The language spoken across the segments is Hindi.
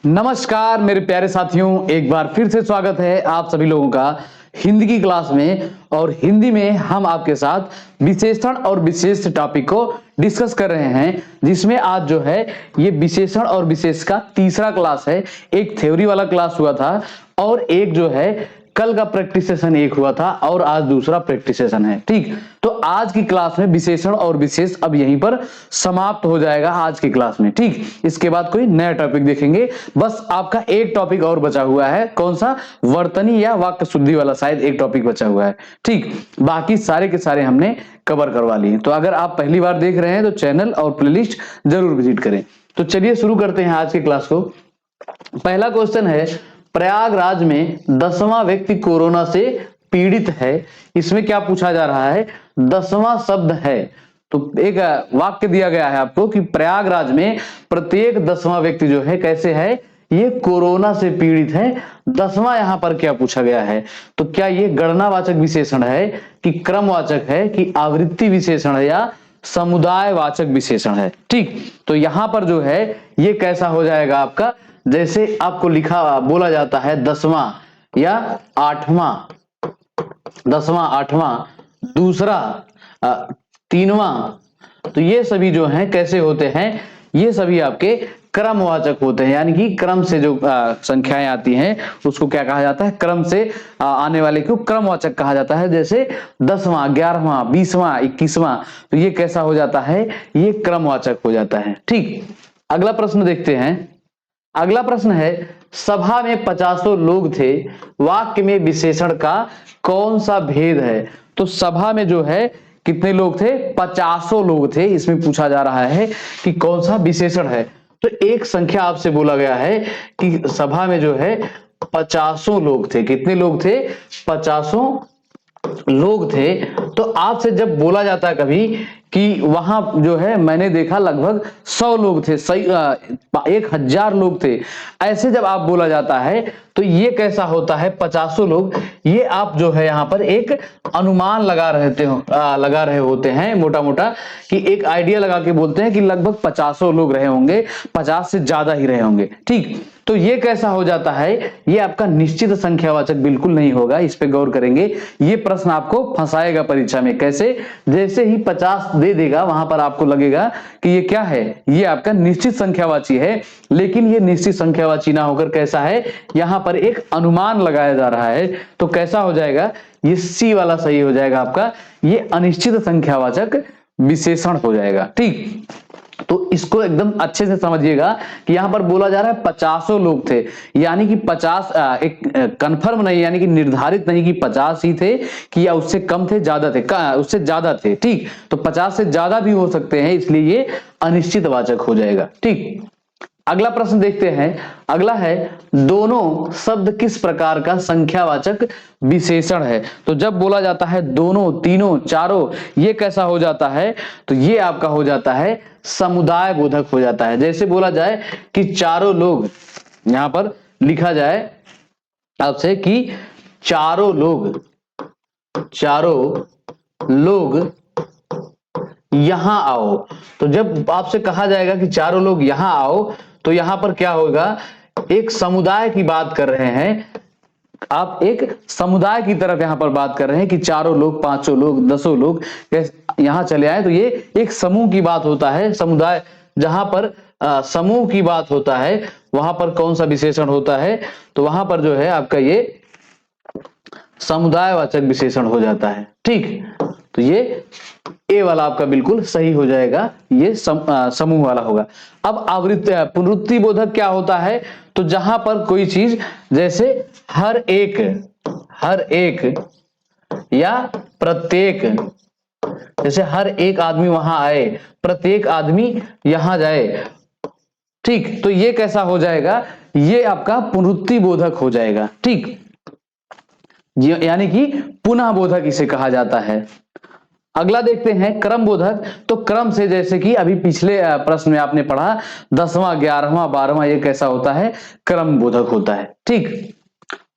नमस्कार मेरे प्यारे साथियों, एक बार फिर से स्वागत है आप सभी लोगों का हिंदी की क्लास में। और हिंदी में हम आपके साथ विशेषण और विशेष टॉपिक को डिस्कस कर रहे हैं, जिसमें आज जो है ये विशेषण और विशेष का तीसरा क्लास है। एक थ्योरी वाला क्लास हुआ था और एक जो है कल का प्रैक्टिस सेशन एक हुआ था और आज दूसरा प्रैक्टिस सेशन है। ठीक, तो आज की क्लास में विशेषण और विशेष अब यहीं पर समाप्त हो जाएगा आज की क्लास में। ठीक, इसके बाद कोई नया टॉपिक देखेंगे। बस आपका एक टॉपिक और बचा हुआ है, कौन सा? वर्तनी या वाक्य शुद्धि वाला शायद एक टॉपिक बचा हुआ है। ठीक, बाकी सारे के सारे हमने कवर करवा लिए। तो अगर आप पहली बार देख रहे हैं तो चैनल और प्लेलिस्ट जरूर विजिट करें। तो चलिए शुरू करते हैं आज की क्लास को। पहला क्वेश्चन है, प्रयागराज में 10वां व्यक्ति कोरोना से पीड़ित है। इसमें क्या पूछा जा रहा है? 10वां शब्द है। तो एक वाक्य दिया गया है आपको कि प्रयागराज में प्रत्येक 10वां व्यक्ति जो है कैसे है? ये कोरोना से पीड़ित है। 10वां यहां पर क्या पूछा गया है? तो क्या ये गणनावाचक विशेषण है कि क्रमवाचक है कि आवृत्ति विशेषण है या समुदायवाचक विशेषण है? ठीक, तो यहां पर जो है ये कैसा हो जाएगा आपका? जैसे आपको लिखा बोला जाता है 10वां या 8वां, 10वां 8वां, दूसरा 3वां, तो ये सभी जो हैं कैसे होते हैं? ये सभी आपके क्रमवाचक होते हैं, यानी कि क्रम से जो संख्याएं आती हैं उसको क्या कहा जाता है? क्रम से आने वाले को क्रमवाचक कहा जाता है। जैसे 10वां, 11वां, 20वां, 21वां, तो ये कैसा हो जाता है? ये क्रमवाचक हो जाता है। ठीक, अगला प्रश्न देखते हैं। अगला प्रश्न है, सभा में 50 लोग थे, वाक्य में विशेषण का कौन सा भेद है? तो सभा में जो है कितने लोग थे? 50 लोग थे। इसमें पूछा जा रहा है कि कौन सा विशेषण है। तो एक संख्या आपसे बोला गया है कि सभा में जो है 50 लोग थे। कितने लोग थे? 50 लोग थे। तो आपसे जब बोला जाता है कभी कि वहां जो है मैंने देखा लगभग 100 लोग थे, 1000 लोग थे, ऐसे जब आप बोला जाता है तो ये कैसा होता है? 50 लोग, ये आप जो है यहाँ पर एक अनुमान लगा रहे होते हैं मोटा मोटा, कि एक आइडिया लगा के बोलते हैं कि लगभग 50 लोग रहे होंगे, 50 से ज्यादा ही रहे होंगे। ठीक, तो ये कैसा हो जाता है? ये आपका निश्चित संख्यावाचक बिल्कुल नहीं होगा। इस पे गौर करेंगे। ये प्रश्न आपको फंसाएगा परीक्षा में। कैसे? जैसे ही 50 दे देगा वहां पर आपको लगेगा कि ये क्या है? ये आपका निश्चित संख्यावाची है, लेकिन ये निश्चित संख्यावाची ना होकर कैसा है? यहां पर एक अनुमान लगाया जा रहा है। तो कैसा हो जाएगा? ये सी वाला सही हो जाएगा आपका। ये अनिश्चित संख्यावाचक विशेषण हो जाएगा। ठीक, तो इसको एकदम अच्छे से समझिएगा कि यहां पर बोला जा रहा है 50 लोग थे, यानी कि 50 एक कंफर्म नहीं, यानी कि निर्धारित नहीं कि 50 ही थे कि या उससे कम थे, ज्यादा थे, उससे ज्यादा थे। ठीक, तो 50 से ज्यादा भी हो सकते हैं, इसलिए ये अनिश्चित वाचक हो जाएगा। ठीक, अगला प्रश्न देखते हैं। अगला है, दोनों शब्द किस प्रकार का संख्यावाचक विशेषण है? तो जब बोला जाता है दोनों, तीनों, चारों, ये कैसा हो जाता है? तो ये आपका हो जाता है समुदाय बोधक हो जाता है। जैसे बोला जाए कि चारों लोग, यहां पर लिखा जाए आपसे कि चारों लोग यहां आओ। तो जब आपसे कहा जाएगा कि चारों लोग यहां आओ, तो यहां पर क्या होगा? एक समुदाय की बात कर रहे हैं आप, एक समुदाय की तरफ यहां पर बात कर रहे हैं कि चारों लोग, 5 लोग, 10 लोग यहां चले आए। तो ये एक समूह की बात होता है। समुदाय, जहां पर समूह की बात होता है, वहां पर कौन सा विशेषण होता है? तो वहां पर जो है आपका ये समुदायवाचक विशेषण हो जाता है। ठीक, तो ये ए वाला आपका बिल्कुल सही हो जाएगा, ये समूह वाला होगा। अब आवृत्ति पुनरुक्ति बोधक क्या होता है? तो जहां पर कोई चीज, जैसे हर एक या प्रत्येक, जैसे हर एक आदमी वहां आए, प्रत्येक आदमी यहां जाए। ठीक, तो ये कैसा हो जाएगा? ये आपका पुनरुक्ति बोधक हो जाएगा। ठीक, यानी कि पुनः बोधक इसे कहा जाता है। अगला देखते हैं क्रम बोधक। तो क्रम से, जैसे कि अभी पिछले प्रश्न में आपने पढ़ा 10वां, 11वां, 12वां, ये कैसा होता है? क्रम बोधक होता है। ठीक,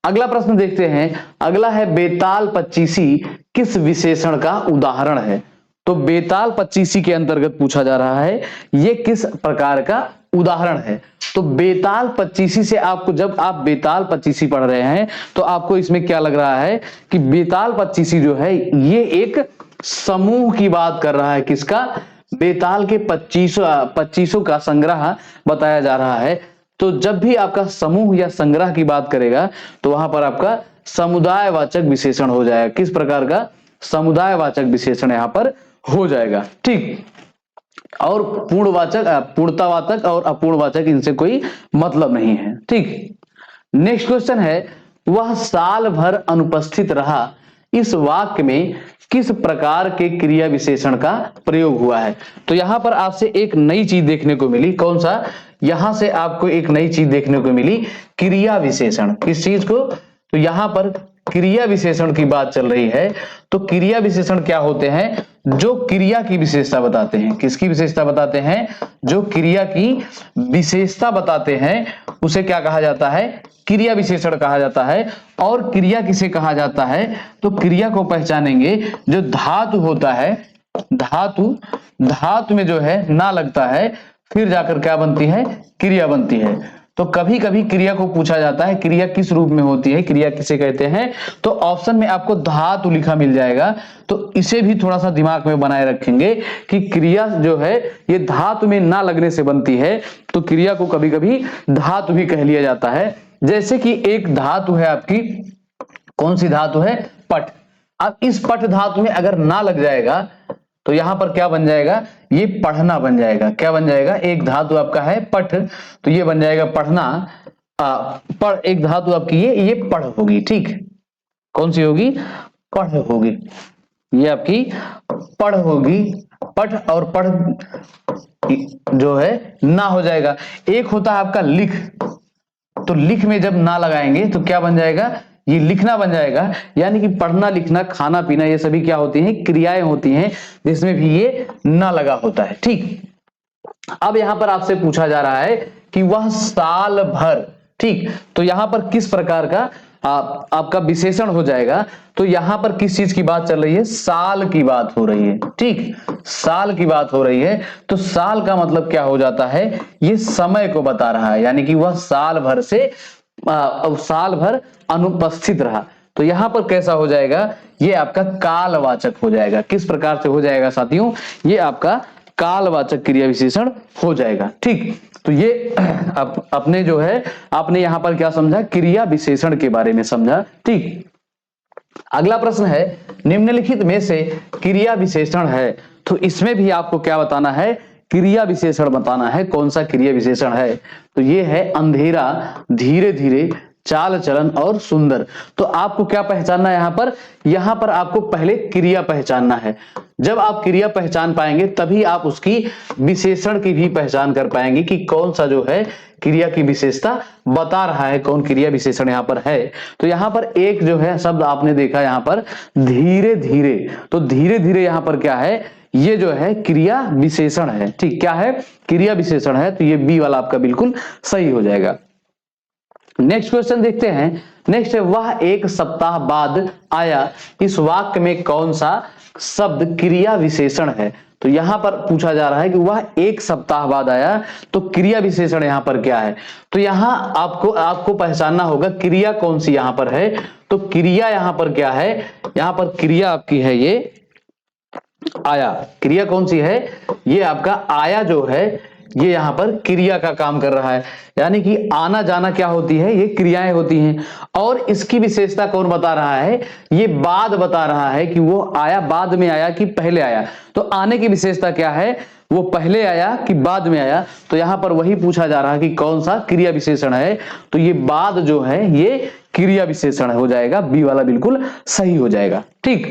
अगला प्रश्न देखते हैं। अगला है, बेताल पच्चीसी किस विशेषण का उदाहरण है? तो बेताल पच्चीसी के अंतर्गत पूछा जा रहा है, ये किस प्रकार का उदाहरण है। तो बेताल पच्चीसी से आपको, जब आप बेताल पच्चीसी पढ़ रहे हैं तो आपको इसमें क्या लग रहा है कि बेताल पच्चीसी जो है ये एक समूह की बात कर रहा है। किसका? बेताल के 25 का संग्रह बताया जा रहा है। तो जब भी आपका समूह या संग्रह की बात करेगा तो वहां पर आपका समुदायवाचक विशेषण हो जाएगा। किस प्रकार का? समुदायवाचक विशेषण यहां पर हो जाएगा। ठीक। और पूर्णवाचक, पूर्णतावाचक और अपूर्णवाचक इनसे कोई मतलब नहीं है। ठीक। नेक्स्ट क्वेश्चन है, वह साल भर अनुपस्थित रहा, इस वाक्य में किस प्रकार के क्रिया विशेषण का प्रयोग हुआ है? तो यहां पर आपसे एक नई चीज देखने को मिली। कौन सा? यहां से आपको एक नई चीज देखने को मिली, क्रिया विशेषण। किस चीज को? तो यहां पर क्रिया विशेषण की बात चल रही है। तो क्रिया विशेषण क्या होते हैं? जो क्रिया की विशेषता बताते हैं। किसकी विशेषता बताते हैं? जो क्रिया की विशेषता बताते हैं उसे क्या कहा जाता है? क्रिया विशेषण कहा जाता है। और क्रिया किसे कहा जाता है? तो क्रिया को पहचानेंगे, जो धातु होता है, धातु में जो है ना लगता है, फिर जाकर क्या बनती है? क्रिया बनती है। तो कभी कभी क्रिया को पूछा जाता है क्रिया किस रूप में होती है, क्रिया किसे कहते हैं? तो ऑप्शन में आपको धातु लिखा मिल जाएगा। तो इसे भी थोड़ा सा दिमाग में बनाए रखेंगे कि क्रिया जो है ये धातु में ना लगने से बनती है। तो क्रिया को कभी कभी धातु भी कह लिया जाता है। जैसे कि एक धातु है आपकी, कौन सी धातु है? पट। अब इस पट धातु में अगर ना लग जाएगा तो यहां पर क्या बन जाएगा? ये पढ़ना बन जाएगा। क्या बन जाएगा? एक धातु आपका है पठ, तो ये बन जाएगा पढ़ना। पढ़, एक धातु आपकी ये पढ़ होगी। ठीक। कौन सी होगी? पढ़ होगी। ये आपकी पढ़ होगी। पठ और पढ़ जो है ना हो जाएगा। एक होता है आपका लिख, तो लिख में जब ना लगाएंगे तो क्या बन जाएगा? ये लिखना बन जाएगा। यानी कि पढ़ना, लिखना, खाना पीना ये सभी क्या होती हैं? क्रियाएं होती हैं जिसमें भी ये ना लगा होता है। ठीक। अब यहां पर आपसे पूछा जा रहा है कि वह साल भर, ठीक, तो यहां पर किस प्रकार का आपका विशेषण हो जाएगा? तो यहां पर किस चीज की बात चल रही है? साल की बात हो रही है। ठीक, साल की बात हो रही है। तो साल का मतलब क्या हो जाता है? ये समय को बता रहा है। यानी कि वह साल भर अनुपस्थित रहा। तो यहां पर कैसा हो जाएगा? ये आपका कालवाचक हो जाएगा। किस प्रकार से हो जाएगा साथियों? ये आपका कालवाचक क्रिया विशेषण हो जाएगा। ठीक। तो ये अपने जो है, आपने यहां पर क्या समझा? क्रिया विशेषण के बारे में समझा। ठीक। अगला प्रश्न है, निम्नलिखित में से क्रिया विशेषण है, तो इसमें भी आपको क्या बताना है? क्रिया विशेषण बताना है। कौन सा क्रिया विशेषण है? तो ये है अंधेरा, धीरे धीरे, चाल चलन और सुंदर। तो आपको क्या पहचानना है यहां पर आपको पहले क्रिया पहचानना है। जब आप क्रिया पहचान पाएंगे तभी आप उसकी विशेषण की भी पहचान कर पाएंगे कि कौन सा जो है क्रिया की विशेषता बता रहा है, कौन क्रिया विशेषण यहां पर है। तो यहां पर एक जो है शब्द आपने देखा यहां पर धीरे धीरे, तो धीरे धीरे यहां पर क्या है? ये जो है क्रिया विशेषण है। ठीक, क्या है? क्रिया विशेषण है। तो ये बी वाला आपका बिल्कुल सही हो जाएगा। नेक्स्ट क्वेश्चन देखते हैं। नेक्स्ट है, वह एक सप्ताह बाद आया, इस वाक्य में कौन सा शब्द क्रिया विशेषण है? तो यहां पर पूछा जा रहा है कि वह एक सप्ताह बाद आया, तो क्रिया विशेषण यहां पर क्या है? तो यहां आपको पहचानना होगा क्रिया कौन सी यहां पर है। तो क्रिया यहां पर क्या है? यहां पर क्रिया आपकी है ये आया। क्रिया कौन सी है? ये आपका आया जो है, ये यहां पर क्रिया का काम कर रहा है। यानी कि आना जाना क्या होती है? ये क्रियाएं होती हैं। और इसकी विशेषता कौन बता रहा है? ये बाद बता रहा है कि वो आया, बाद में आया कि पहले आया। तो आने की विशेषता क्या है? वो पहले आया कि बाद में आया। तो यहां पर वही पूछा जा रहा है कि कौन सा क्रिया विशेषण है। तो ये बाद जो है ये क्रिया विशेषण हो जाएगा। बी वाला बिल्कुल सही हो जाएगा। ठीक।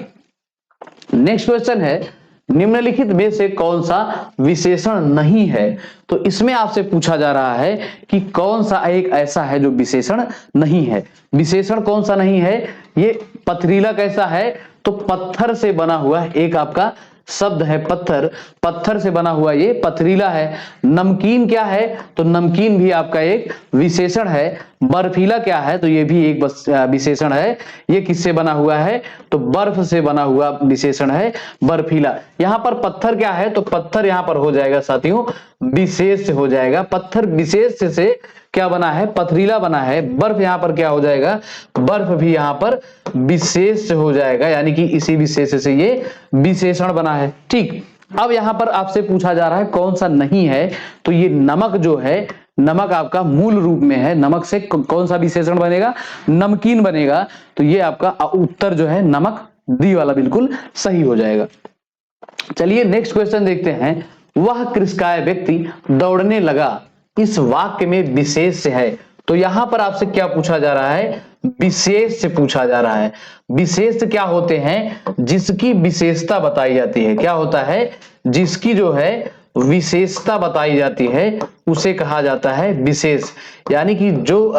नेक्स्ट क्वेश्चन है, निम्नलिखित में से कौन सा विशेषण नहीं है? तो इसमें आपसे पूछा जा रहा है कि कौन सा एक ऐसा है जो विशेषण नहीं है। विशेषण कौन सा नहीं है? ये पथरीला कैसा है? तो पत्थर से बना हुआ एक आपका शब्द है पत्थर, पत्थर से बना हुआ ये पथरीला है। नमकीन क्या है, तो नमकीन भी आपका एक विशेषण है। बर्फीला क्या है, तो ये भी एक विशेषण है। ये किससे बना हुआ है, तो बर्फ से बना हुआ विशेषण है बर्फीला। यहां पर पत्थर क्या है, तो पत्थर यहां पर हो जाएगा साथियों विशेष हो जाएगा। पत्थर विशेष से क्या बना है, पथरीला बना है। बर्फ यहां पर क्या हो जाएगा, बर्फ भी यहां पर विशेष हो जाएगा, यानी कि इसी विशेष से ये विशेषण बना है। ठीक, अब यहां पर आपसे पूछा जा रहा है कौन सा नहीं है, तो ये नमक जो है, नमक आपका मूल रूप में है। नमक से कौन सा विशेषण बनेगा, नमकीन बनेगा। तो ये आपका उत्तर जो है नमक, डी वाला बिल्कुल सही हो जाएगा। चलिए नेक्स्ट क्वेश्चन देखते हैं। वह कृषकाय व्यक्ति दौड़ने लगा, इस वाक्य में विशेष है। तो यहां पर आपसे क्या पूछा जा रहा है, विशेष से पूछा जा रहा है। विशेष क्या होते हैं, जिसकी विशेषता बताई जाती है। क्या होता है, जिसकी जो है विशेषता बताई जाती है उसे कहा जाता है विशेष। यानी कि जो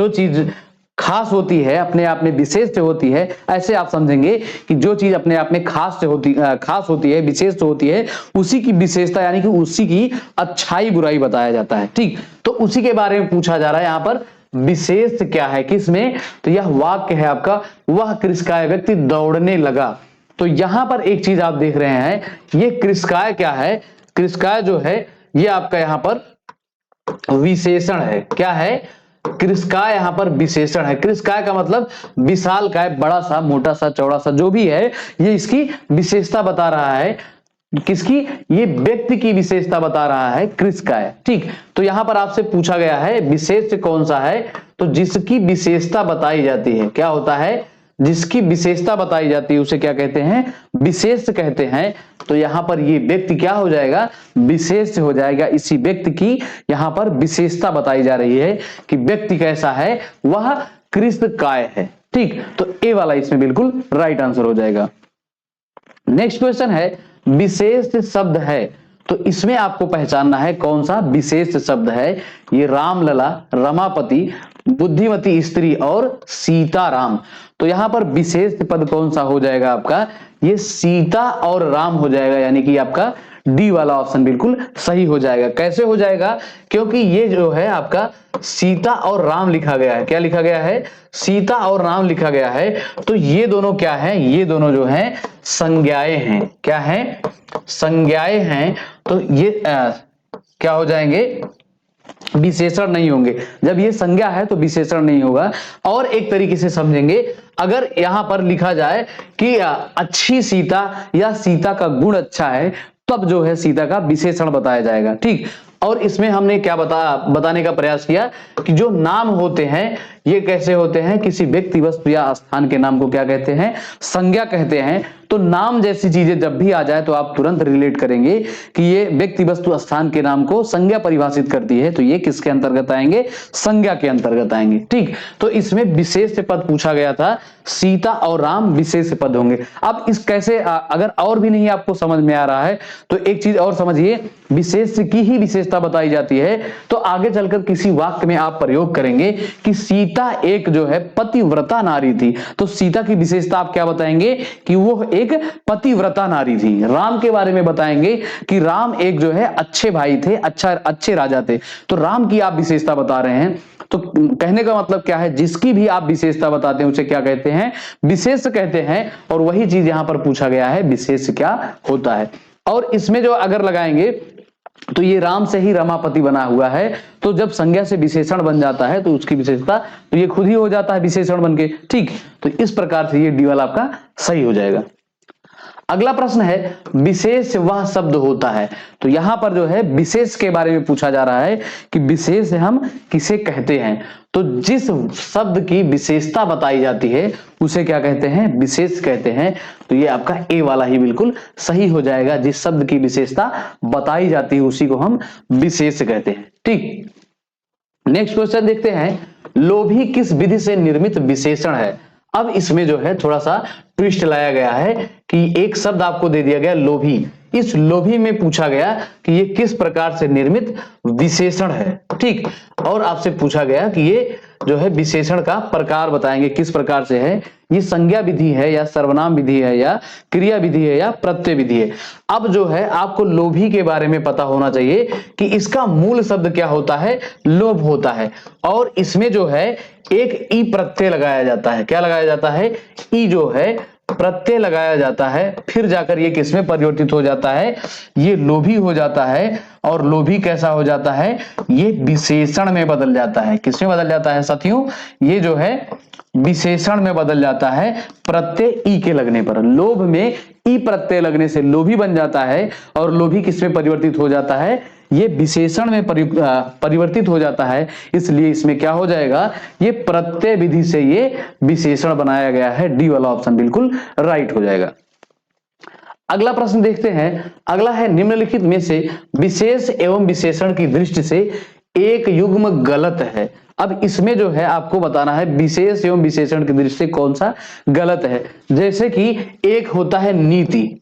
चीज खास होती है, अपने आप में विशेष से होती है, ऐसे आप समझेंगे कि जो चीज अपने आप में खास होती है, विशेष होती है, उसी की विशेषता यानी कि उसी की अच्छाई बुराई बताया जाता है। ठीक, तो उसी के बारे में पूछा जा रहा है। यहां पर विशेष क्या है किसमें, तो यह वाक्य है आपका, वह कृषकाय व्यक्ति दौड़ने लगा। तो यहां पर एक चीज आप देख रहे हैं, ये कृषकाय क्या है, कृषकाय जो है ये आपका यहां पर विशेषण है। क्या है, कृषकाय यहां पर विशेषण है। कृषकाय का मतलब विशाल काय, बड़ा सा, मोटा सा, चौड़ा सा, जो भी है, ये इसकी विशेषता बता रहा है। किसकी, ये व्यक्ति की विशेषता बता रहा है कृषकाय। ठीक, तो यहां पर आपसे पूछा गया है विशेष कौन सा है, तो जिसकी विशेषता बताई जाती है। क्या होता है, जिसकी विशेषता बताई जाती है उसे क्या कहते हैं, विशेष कहते हैं। तो यहां पर ये व्यक्ति क्या हो जाएगा, विशेष हो जाएगा। इसी व्यक्ति की यहां पर विशेषता बताई जा रही है कि व्यक्ति कैसा है, वह कृषकाय है। ठीक, तो ए वाला इसमें बिल्कुल राइट आंसर हो जाएगा। नेक्स्ट क्वेश्चन है, विशेष शब्द है, तो इसमें आपको पहचानना है कौन सा विशेष शब्द है। ये रामलला, रमापति, बुद्धिमती स्त्री और सीताराम। तो यहां पर विशेष पद कौन सा हो जाएगा आपका, ये सीता और राम हो जाएगा, यानी कि आपका डी वाला ऑप्शन बिल्कुल सही हो जाएगा। कैसे हो जाएगा, क्योंकि ये जो है आपका सीता और राम लिखा गया है। क्या लिखा गया है, सीता और राम लिखा गया है। तो ये दोनों क्या है, ये दोनों जो है संज्ञाएं हैं। क्या है, संज्ञाएं हैं। तो ये क्या हो जाएंगे, विशेषण नहीं होंगे। जब ये संज्ञा है तो विशेषण नहीं होगा। और एक तरीके से समझेंगे, अगर यहां पर लिखा जाए कि अच्छी सीता या सीता का गुण अच्छा है, तब जो है सीता का विशेषण बताया जाएगा। ठीक, और इसमें हमने क्या बताने का प्रयास किया कि जो नाम होते हैं ये कैसे होते हैं, किसी व्यक्ति, वस्तु या स्थान के नाम को क्या कहते हैं, संज्ञा कहते हैं। तो नाम जैसी चीजें जब भी आ जाए तो आप तुरंत रिलेट करेंगे कि ये व्यक्ति, वस्तु, स्थान के नाम को संज्ञा परिभाषित करती है, तो ये किसके अंतर्गत आएंगे, संज्ञा के अंतर्गत आएंगे। ठीक, तो इसमें विशेष पद पूछा गया था, सीता और राम विशेष पद होंगे। अब इस कैसे, अगर और भी नहीं आपको समझ में आ रहा है तो एक चीज और समझिए, विशेष की ही विशेषता बताई जाती है। तो आगे चलकर किसी वाक्य में आप प्रयोग करेंगे कि सीता एक जो है पतिव्रता नारी थी, तो सीता की विशेषता आप क्या बताएंगे कि वो एक पतिव्रता नारी थी। राम के बारे में बताएंगे कि राम एक जो है अच्छे भाई थे, अच्छे राजा थे। तो राम की आप विशेषता बता रहे हैं। तो कहने का मतलब क्या है, जिसकी भी आप विशेषता बताते हैं उसे क्या कहते हैं, विशेष कहते हैं। और वही चीज यहां पर पूछा गया है, विशेष क्या होता है। और इसमें जो अगर लगाएंगे तो ये राम से ही रमापति बना हुआ है, तो जब संज्ञा से विशेषण बन जाता है तो उसकी विशेषता तो ये खुद ही हो जाता है विशेषण बनके। ठीक, तो इस प्रकार से ये डी वाला आपका सही हो जाएगा। अगला प्रश्न है, विशेष वह शब्द होता है। तो यहां पर जो है विशेष के बारे में पूछा जा रहा है कि विशेष हम किसे कहते हैं। तो जिस शब्द की विशेषता बताई जाती है उसे क्या कहते हैं, विशेष कहते हैं। तो ये आपका ए वाला ही बिल्कुल सही हो जाएगा। जिस शब्द की विशेषता बताई जाती है उसी को हम विशेष कहते हैं। ठीक, नेक्स्ट क्वेश्चन देखते हैं, लोभी किस विधि से निर्मित विशेषण है। अब इसमें जो है थोड़ा सा ट्विस्ट लाया गया है कि एक शब्द आपको दे दिया गया लोभी, इस लोभी में पूछा गया कि ये किस प्रकार से निर्मित विशेषण है। ठीक, और आपसे पूछा गया कि ये जो है विशेषण का प्रकार बताएंगे किस प्रकार से है ये संज्ञा विधि है या सर्वनाम विधि है या क्रिया विधि है या प्रत्यय विधि है। अब जो है आपको लोभी के बारे में पता होना चाहिए कि इसका मूल शब्द क्या होता है, लोभ होता है, और इसमें जो है एक ई प्रत्यय लगाया जाता है। क्या लगाया जाता है, ई जो है प्रत्यय लगाया जाता है, फिर जाकर ये किसमें परिवर्तित हो जाता है, ये लोभी हो जाता है। और लोभी कैसा हो जाता है, ये विशेषण में बदल जाता है। किसमें बदल जाता है साथियों, ये जो है विशेषण में बदल जाता है प्रत्यय ई के लगने पर। लोभ में ई प्रत्यय लगने से लोभी बन जाता है, और लोभी किसमें परिवर्तित हो जाता है, ये विशेषण में परिवर्तित हो जाता है। इसलिए इसमें क्या हो जाएगा, ये प्रत्यय विधि से ये विशेषण बनाया गया है। डी वाला ऑप्शन बिल्कुल राइट हो जाएगा। अगला प्रश्न देखते हैं। अगला है निम्नलिखित में से विशेष एवं विशेषण की दृष्टि से एक युग्म गलत है। अब इसमें जो है आपको बताना है विशेष एवं विशेषण की दृष्टि से कौन सा गलत है। जैसे कि एक होता है नीति,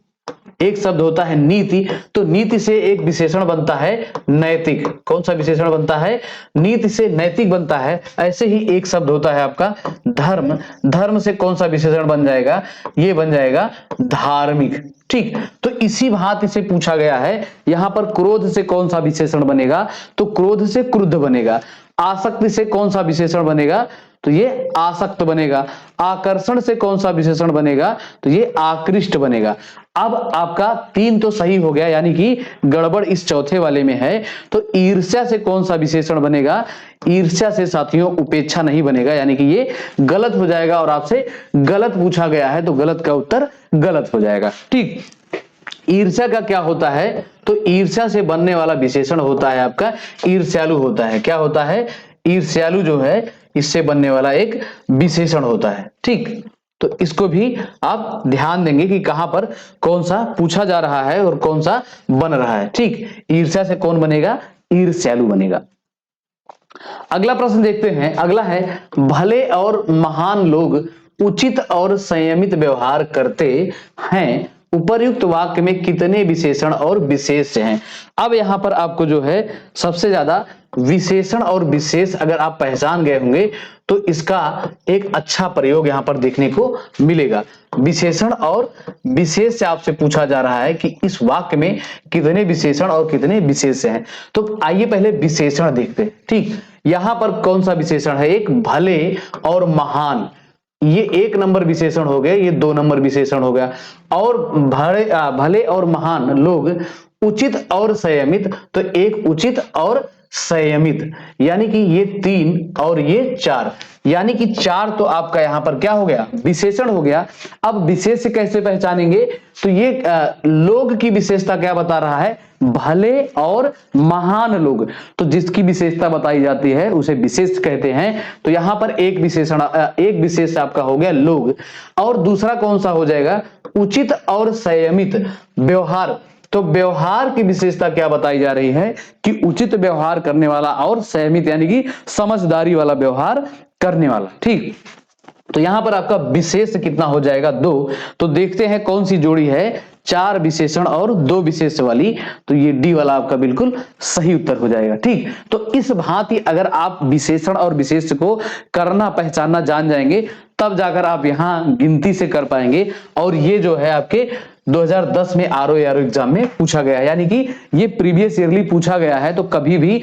एक शब्द होता है नीति, तो नीति से एक विशेषण बनता है नैतिक। कौन सा विशेषण बनता है, नीति से नैतिक बनता है। ऐसे ही एक शब्द होता है आपका धर्म, धर्म से कौन सा विशेषण बन जाएगा, ये बन जाएगा धार्मिक। ठीक, तो इसी भांति से पूछा गया है। यहां पर क्रोध से कौन सा विशेषण बनेगा, तो क्रोध से क्रुद्ध बनेगा। आसक्ति से कौन सा विशेषण बनेगा, तो ये आसक्त बनेगा। आकर्षण से कौन सा विशेषण बनेगा, तो ये आकृष्ट बनेगा। अब आपका 3 तो सही हो गया, यानी कि गड़बड़ इस चौथे वाले में है। तो ईर्ष्या से कौन सा विशेषण बनेगा, ईर्ष्या से साथियों उपेक्षा नहीं बनेगा, यानी कि ये गलत हो जाएगा। और आपसे गलत पूछा गया है तो गलत का उत्तर गलत हो जाएगा। ठीक, ईर्ष्या का क्या होता है, तो ईर्ष्या से बनने वाला विशेषण होता है आपका ईर्ष्यालु होता है। क्या होता है, ईर्ष्यालु जो है इससे बनने वाला एक विशेषण होता है। ठीक, तो इसको भी आप ध्यान देंगे कि कहां पर कौन सा पूछा जा रहा है और कौन सा बन रहा है। ठीक, ईर्ष्या से कौन बनेगा, ईर्ष्यालु बनेगा। अगला प्रश्न देखते हैं। अगला है भले और महान लोग उचित और संयमित व्यवहार करते हैं, उपर्युक्त वाक्य में कितने विशेषण और विशेष हैं। अब यहां पर आपको जो है सबसे ज्यादा विशेषण और विशेष अगर आप पहचान गए होंगे तो इसका एक अच्छा प्रयोग यहां पर देखने को मिलेगा। विशेषण और विशेष से आपसे पूछा जा रहा है कि इस वाक्य में कितने विशेषण और कितने विशेष हैं। तो आइए पहले विशेषण देखते हैं। ठीक, यहां पर कौन सा विशेषण है, एक भले और महान, ये 1 नंबर विशेषण हो गया, ये 2 नंबर विशेषण हो गया। और भले और महान लोग उचित और संयमित, तो एक उचित और संयमित, यानी कि ये 3 और ये 4, यानी कि 4 तो आपका यहां पर क्या हो गया, विशेषण हो गया। अब विशेष कैसे पहचानेंगे, तो ये लोग की विशेषता क्या बता रहा है, भले और महान लोग, तो जिसकी विशेषता बताई जाती है उसे विशेष कहते हैं। तो यहां पर एक विशेष आपका हो गया लोग, और दूसरा कौन सा हो जाएगा, उचित और संयमित व्यवहार। तो व्यवहार की विशेषता क्या बताई जा रही है कि उचित व्यवहार करने वाला और संयमित यानी कि समझदारी वाला व्यवहार करने वाला। ठीक, तो यहां पर आपका विशेष कितना हो जाएगा, 2। तो देखते हैं कौन सी जोड़ी है, 4 विशेषण और 2 विशेष वाली। तो ये डी वाला आपका बिल्कुल सही उत्तर हो जाएगा। ठीक, तो इस भांति अगर आप विशेषण और विशेष को करना पहचानना जान जाएंगे तब जाकर आप यहां गिनती से कर पाएंगे। और ये जो है आपके 2010 में आरओ एग्जाम में पूछा गया है, यानी कि ये प्रीवियस ईयरली पूछा गया है, तो कभी भी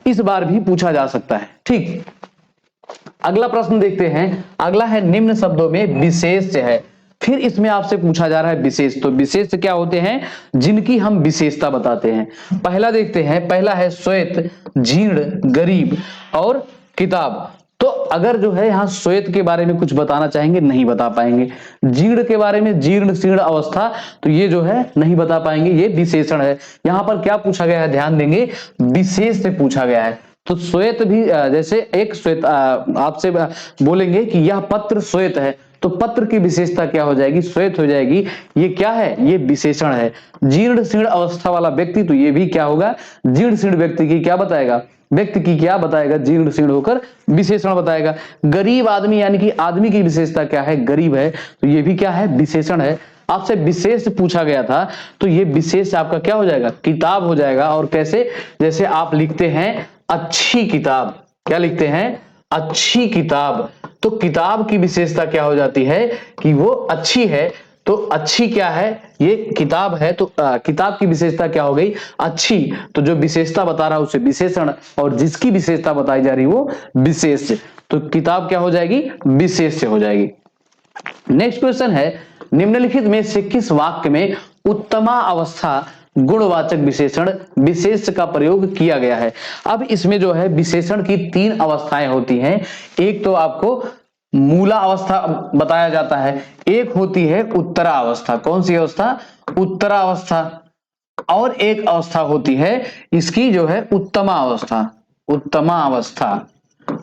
इस बार भी पूछा जा सकता है। ठीक, अगला प्रश्न देखते हैं। अगला है निम्न शब्दों में विशेष है, फिर इसमें आपसे पूछा जा रहा है विशेष। तो विशेष क्या होते हैं, जिनकी हम विशेषता बताते हैं। पहला देखते हैं, पहला है श्वेत, जीर्ण, गरीब और किताब। तो अगर जो है यहाँ श्वेत के बारे में कुछ बताना चाहेंगे, नहीं बता पाएंगे। जीर्ण के बारे में, जीर्ण शीर्ण अवस्था, तो ये जो है नहीं बता पाएंगे, ये विशेषण है। यहाँ पर क्या पूछा गया है, ध्यान देंगे, विशेष से पूछा गया है। तो श्वेत भी, जैसे एक श्वेत आपसे बोलेंगे कि यह पत्र श्वेत है, तो पत्र की विशेषता क्या हो जाएगी, श्वेत हो जाएगी। ये क्या है, ये विशेषण है। जीर्ण शीर्ण अवस्था वाला व्यक्ति, तो ये भी क्या होगा, जीर्ण शीर्ण व्यक्ति की क्या बताएगा, व्यक्ति की क्या बताएगा, जीर्ण शीर्ण होकर विशेषण बताएगा। गरीब आदमी यानी कि आदमी की विशेषता क्या है, गरीब है, तो ये भी क्या है, विशेषण है। आपसे विशेष पूछा गया था, तो ये विशेष आपका क्या हो जाएगा, किताब हो जाएगा। और कैसे, जैसे आप लिखते हैं अच्छी किताब, क्या लिखते हैं, अच्छी किताब, तो तो किताब की विशेषता क्या हो जाती है कि वो अच्छी है। तो अच्छी क्या है, ये किताब है, तो किताब की विशेषता क्या हो गई, अच्छी। तो जो विशेषता बता रहा है उसे विशेषण, और जिसकी विशेषता बताई जा रही है वो विशेष्य। तो किताब क्या हो जाएगी, विशेष्य हो जाएगी। नेक्स्ट क्वेश्चन है, निम्नलिखित में से किस वाक्य में उत्तमा अवस्था गुणवाचक विशेषण विशेष का प्रयोग किया गया है। अब इसमें जो है विशेषण की 3 अवस्थाएं होती हैं। एक तो आपको मूला अवस्था बताया जाता है, एक होती है उत्तरा अवस्था। कौन सी अवस्था, उत्तरा अवस्था। और एक अवस्था होती है इसकी जो है उत्तमा अवस्था, उत्तमा अवस्था।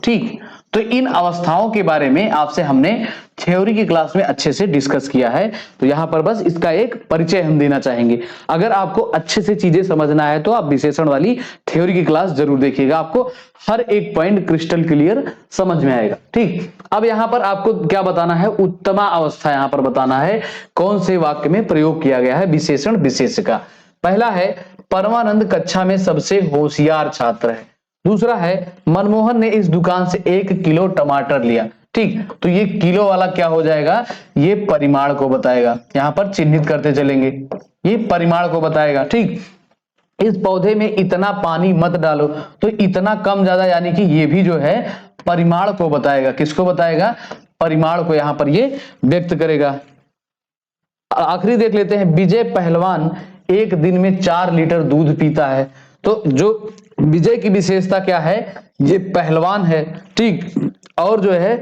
ठीक, तो इन अवस्थाओं के बारे में आपसे हमने थ्योरी की क्लास में अच्छे से डिस्कस किया है। तो यहां पर बस इसका एक परिचय हम देना चाहेंगे। अगर आपको अच्छे से चीजें समझना है तो आप विशेषण वाली थ्योरी की क्लास जरूर देखिएगा, आपको हर एक पॉइंट क्रिस्टल क्लियर समझ में आएगा। ठीक, अब यहां पर आपको क्या बताना है, उत्तमा अवस्था यहां पर बताना है कौन से वाक्य में प्रयोग किया गया है विशेषण विशेष का। पहला है, परमानंद कक्षा में सबसे होशियार छात्र है। दूसरा है, मनमोहन ने इस दुकान से 1 किलो टमाटर लिया। ठीक, तो ये किलो वाला क्या हो जाएगा, ये परिमाण को बताएगा। यहां पर चिन्हित करते चलेंगे, ये परिमाण को बताएगा। ठीक, इस पौधे में इतना पानी मत डालो, तो इतना कम ज्यादा यानी कि ये भी जो है परिमाण को बताएगा। किसको बताएगा, परिमाण को यहां पर ये व्यक्त करेगा। आखिरी देख लेते हैं, विजय पहलवान एक दिन में 4 लीटर दूध पीता है। तो जो विजय की विशेषता क्या है, ये पहलवान है। ठीक, और जो है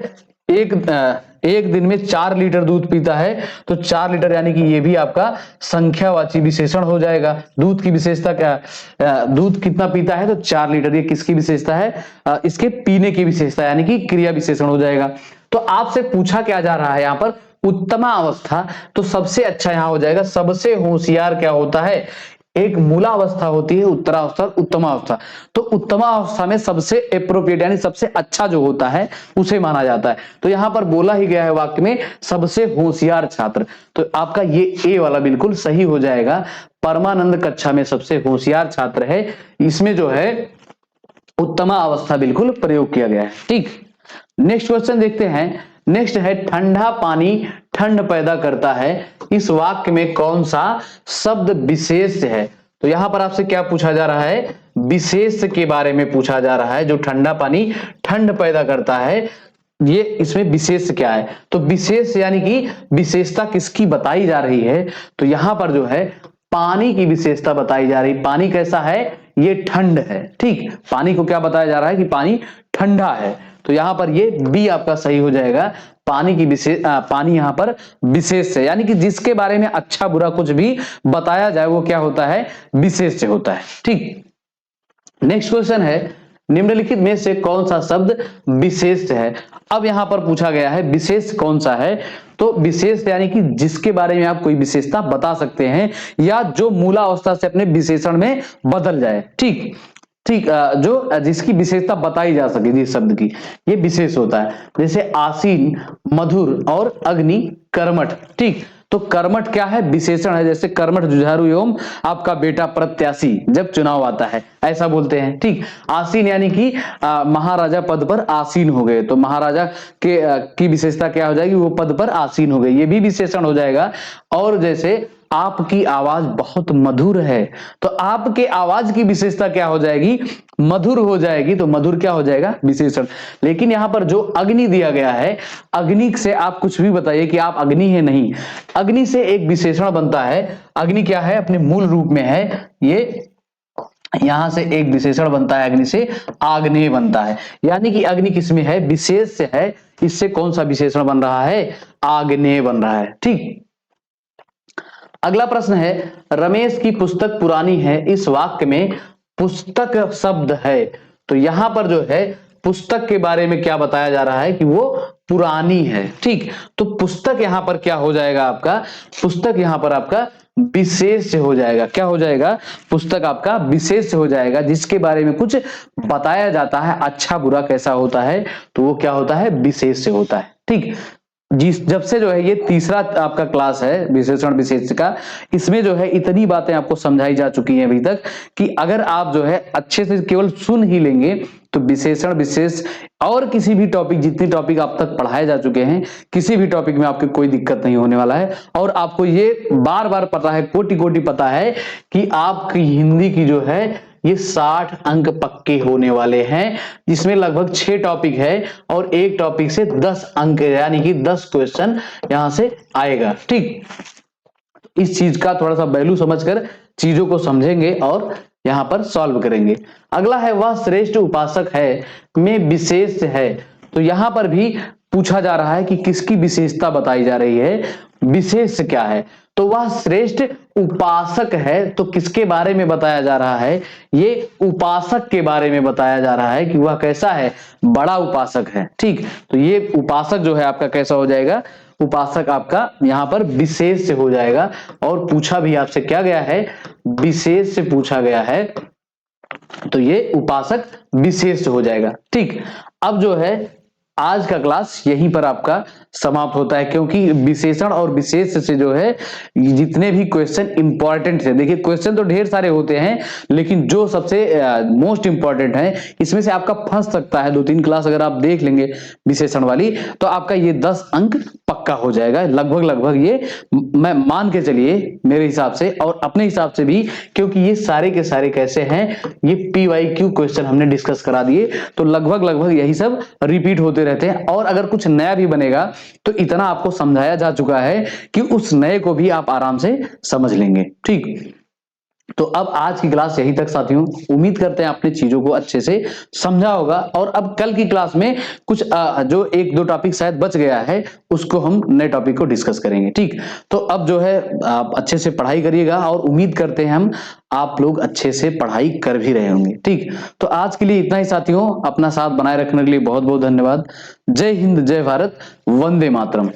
एक दिन में 4 लीटर दूध पीता है, तो 4 लीटर यानी कि ये भी आपका संख्यावाची विशेषण हो जाएगा। दूध की विशेषता क्या, दूध कितना पीता है, तो 4 लीटर। ये किसकी विशेषता है, इसके पीने की विशेषता यानी कि क्रिया विशेषण हो जाएगा। तो आपसे पूछा क्या जा रहा है यहाँ पर, उत्तमा अवस्था, तो सबसे अच्छा यहां हो जाएगा सबसे होशियार क्या होता है, एक मूला अवस्था होती है, उत्तरा अवस्था, उत्तमा अवस्था। तो उत्तमा अवस्था में सबसे एप्रोप्रिएट यानी सबसे अच्छा जो होता है उसे माना जाता है। तो यहां पर बोला ही गया है वाक्य में सबसे होशियार छात्र, तो आपका ये ए वाला बिल्कुल सही हो जाएगा। परमानंद कक्षा में सबसे होशियार छात्र है, इसमें जो है उत्तमा अवस्था बिल्कुल प्रयोग किया गया है। ठीक, नेक्स्ट क्वेश्चन देखते हैं। नेक्स्ट है, ठंडा पानी ठंड पैदा करता है, इस वाक्य में कौन सा शब्द विशेष है। तो यहां पर आपसे क्या पूछा जा रहा है, विशेष के बारे में पूछा जा रहा है। जो ठंडा पानी ठंड पैदा करता है, ये इसमें विशेष क्या है। तो विशेष यानी कि विशेषता किसकी बताई जा रही है, तो यहां पर जो है पानी की विशेषता बताई जा रही। पानी कैसा है, ये ठंड है। ठीक, पानी को क्या बताया जा रहा है कि पानी ठंडा है। तो यहां पर ये बी आपका सही हो जाएगा। पानी की पानी यहां पर विशेष है, यानी कि जिसके बारे में अच्छा बुरा कुछ भी बताया जाए वो क्या होता है, विशेष होता है। ठीक, नेक्स्ट क्वेश्चन है, निम्नलिखित में से कौन सा शब्द विशेष है। अब यहां पर पूछा गया है विशेष कौन सा है, तो विशेष यानी कि जिसके बारे में आप कोई विशेषता बता सकते हैं या जो मूला अवस्था से अपने विशेषण में बदल जाए। ठीक ठीक, जो जिसकी विशेषता बताई जा सके, जिस शब्द की, ये विशेष होता है। जैसे आसीन, मधुर और अग्नि, कर्मठ। ठीक, तो कर्मठ क्या है, विशेषण है। जैसे कर्मठ जुझारू एवं आपका बेटा प्रत्याशी जब चुनाव आता है ऐसा बोलते हैं। ठीक, आसीन यानी कि महाराजा पद पर आसीन हो गए, तो महाराजा के की विशेषता क्या हो जाएगी, वो पद पर आसीन हो गए, ये भी विशेषण हो जाएगा। और जैसे आपकी आवाज बहुत मधुर है, तो आपके आवाज की विशेषता क्या हो जाएगी, मधुर हो जाएगी, तो मधुर क्या हो जाएगा, विशेषण। लेकिन यहां पर जो अग्नि दिया गया है, अग्नि से आप कुछ भी बताइए कि आप अग्नि है, नहीं, अग्नि से एक विशेषण बनता है। अग्नि क्या है, अपने मूल रूप में है, ये यहां से एक विशेषण बनता है, अग्नि से आग्नेय बनता है, यानी कि अग्नि किसमें है, विशेष से है। इससे कौन सा विशेषण बन रहा है, आग्नेय बन रहा है। ठीक, अगला प्रश्न है, रमेश की पुस्तक पुरानी है, इस वाक्य में पुस्तक शब्द है। तो यहां पर जो है पुस्तक के बारे में क्या बताया जा रहा है कि वो पुरानी है। ठीक, तो पुस्तक यहां पर क्या हो जाएगा आपका, पुस्तक यहां पर आपका विशेष हो जाएगा। क्या हो जाएगा, पुस्तक आपका विशेष हो जाएगा, जिसके बारे में कुछ बताया जाता है, अच्छा बुरा कैसा होता है, तो वो क्या होता है, विशेष होता है। ठीक, जब से जो है ये तीसरा आपका क्लास है विशेषण विशेष का, इसमें जो है इतनी बातें आपको समझाई जा चुकी हैं अभी तक कि अगर आप जो है अच्छे से केवल सुन ही लेंगे तो विशेषण विशेष और किसी भी टॉपिक, जितने टॉपिक आप तक पढ़ाए जा चुके हैं, किसी भी टॉपिक में आपकी कोई दिक्कत नहीं होने वाला है। और आपको ये बार बार पता है, कोटि कोटि पता है कि आपकी हिंदी की जो है ये 60 अंक पक्के होने वाले हैं, जिसमें लगभग 6 टॉपिक है और एक टॉपिक से 10 अंक यानी कि 10 क्वेश्चन यहां से आएगा। ठीक, इस चीज का थोड़ा सा वैल्यू समझकर चीजों को समझेंगे और यहां पर सॉल्व करेंगे। अगला है वह श्रेष्ठ उपासक है में विशेष है। तो यहां पर भी पूछा जा रहा है कि किसकी विशेषता बताई जा रही है, विशेष क्या है। तो वह श्रेष्ठ उपासक है, तो किसके बारे में बताया जा रहा है, ये उपासक के बारे में बताया जा रहा है कि वह कैसा है, बड़ा उपासक है। ठीक, तो ये उपासक जो है आपका कैसा हो जाएगा, उपासक आपका यहां पर विशेष से हो जाएगा। और पूछा भी आपसे क्या गया है, विशेष से पूछा गया है, तो ये उपासक विशेष हो जाएगा। ठीक, अब जो है आज का क्लास यहीं पर आपका समाप्त होता है, क्योंकि विशेषण और विशेष से जो है जितने भी क्वेश्चन इंपॉर्टेंट है, देखिए क्वेश्चन तो ढेर सारे होते हैं, लेकिन जो सबसे मोस्ट इंपॉर्टेंट है इसमें से आपका फंस सकता है। 2-3 क्लास अगर आप देख लेंगे विशेषण वाली, तो आपका ये 10 अंक पक्का हो जाएगा लगभग। ये मैं मान के चलिए मेरे हिसाब से और अपने हिसाब से भी, क्योंकि ये सारे के सारे कैसे हैं, ये PYQ क्वेश्चन हमने डिस्कस करा दिए, तो लगभग यही सब रिपीट होते रहते हैं। और अगर कुछ नया भी बनेगा तो इतना आपको समझाया जा चुका है कि उस नए को भी आप आराम से समझ लेंगे। ठीक, तो अब आज की क्लास यहीं तक साथियों, उम्मीद करते हैं आपने चीजों को अच्छे से समझा होगा। और अब कल की क्लास में कुछ जो 1-2 टॉपिक शायद बच गया है, उसको हम नए टॉपिक को डिस्कस करेंगे। ठीक, तो अब जो है आप अच्छे से पढ़ाई करिएगा और उम्मीद करते हैं हम आप लोग अच्छे से पढ़ाई कर भी रहे होंगे। ठीक, तो आज के लिए इतना ही साथियों, अपना साथ बनाए रखने के लिए बहुत बहुत धन्यवाद। जय हिंद, जय भारत, वंदे मातरम।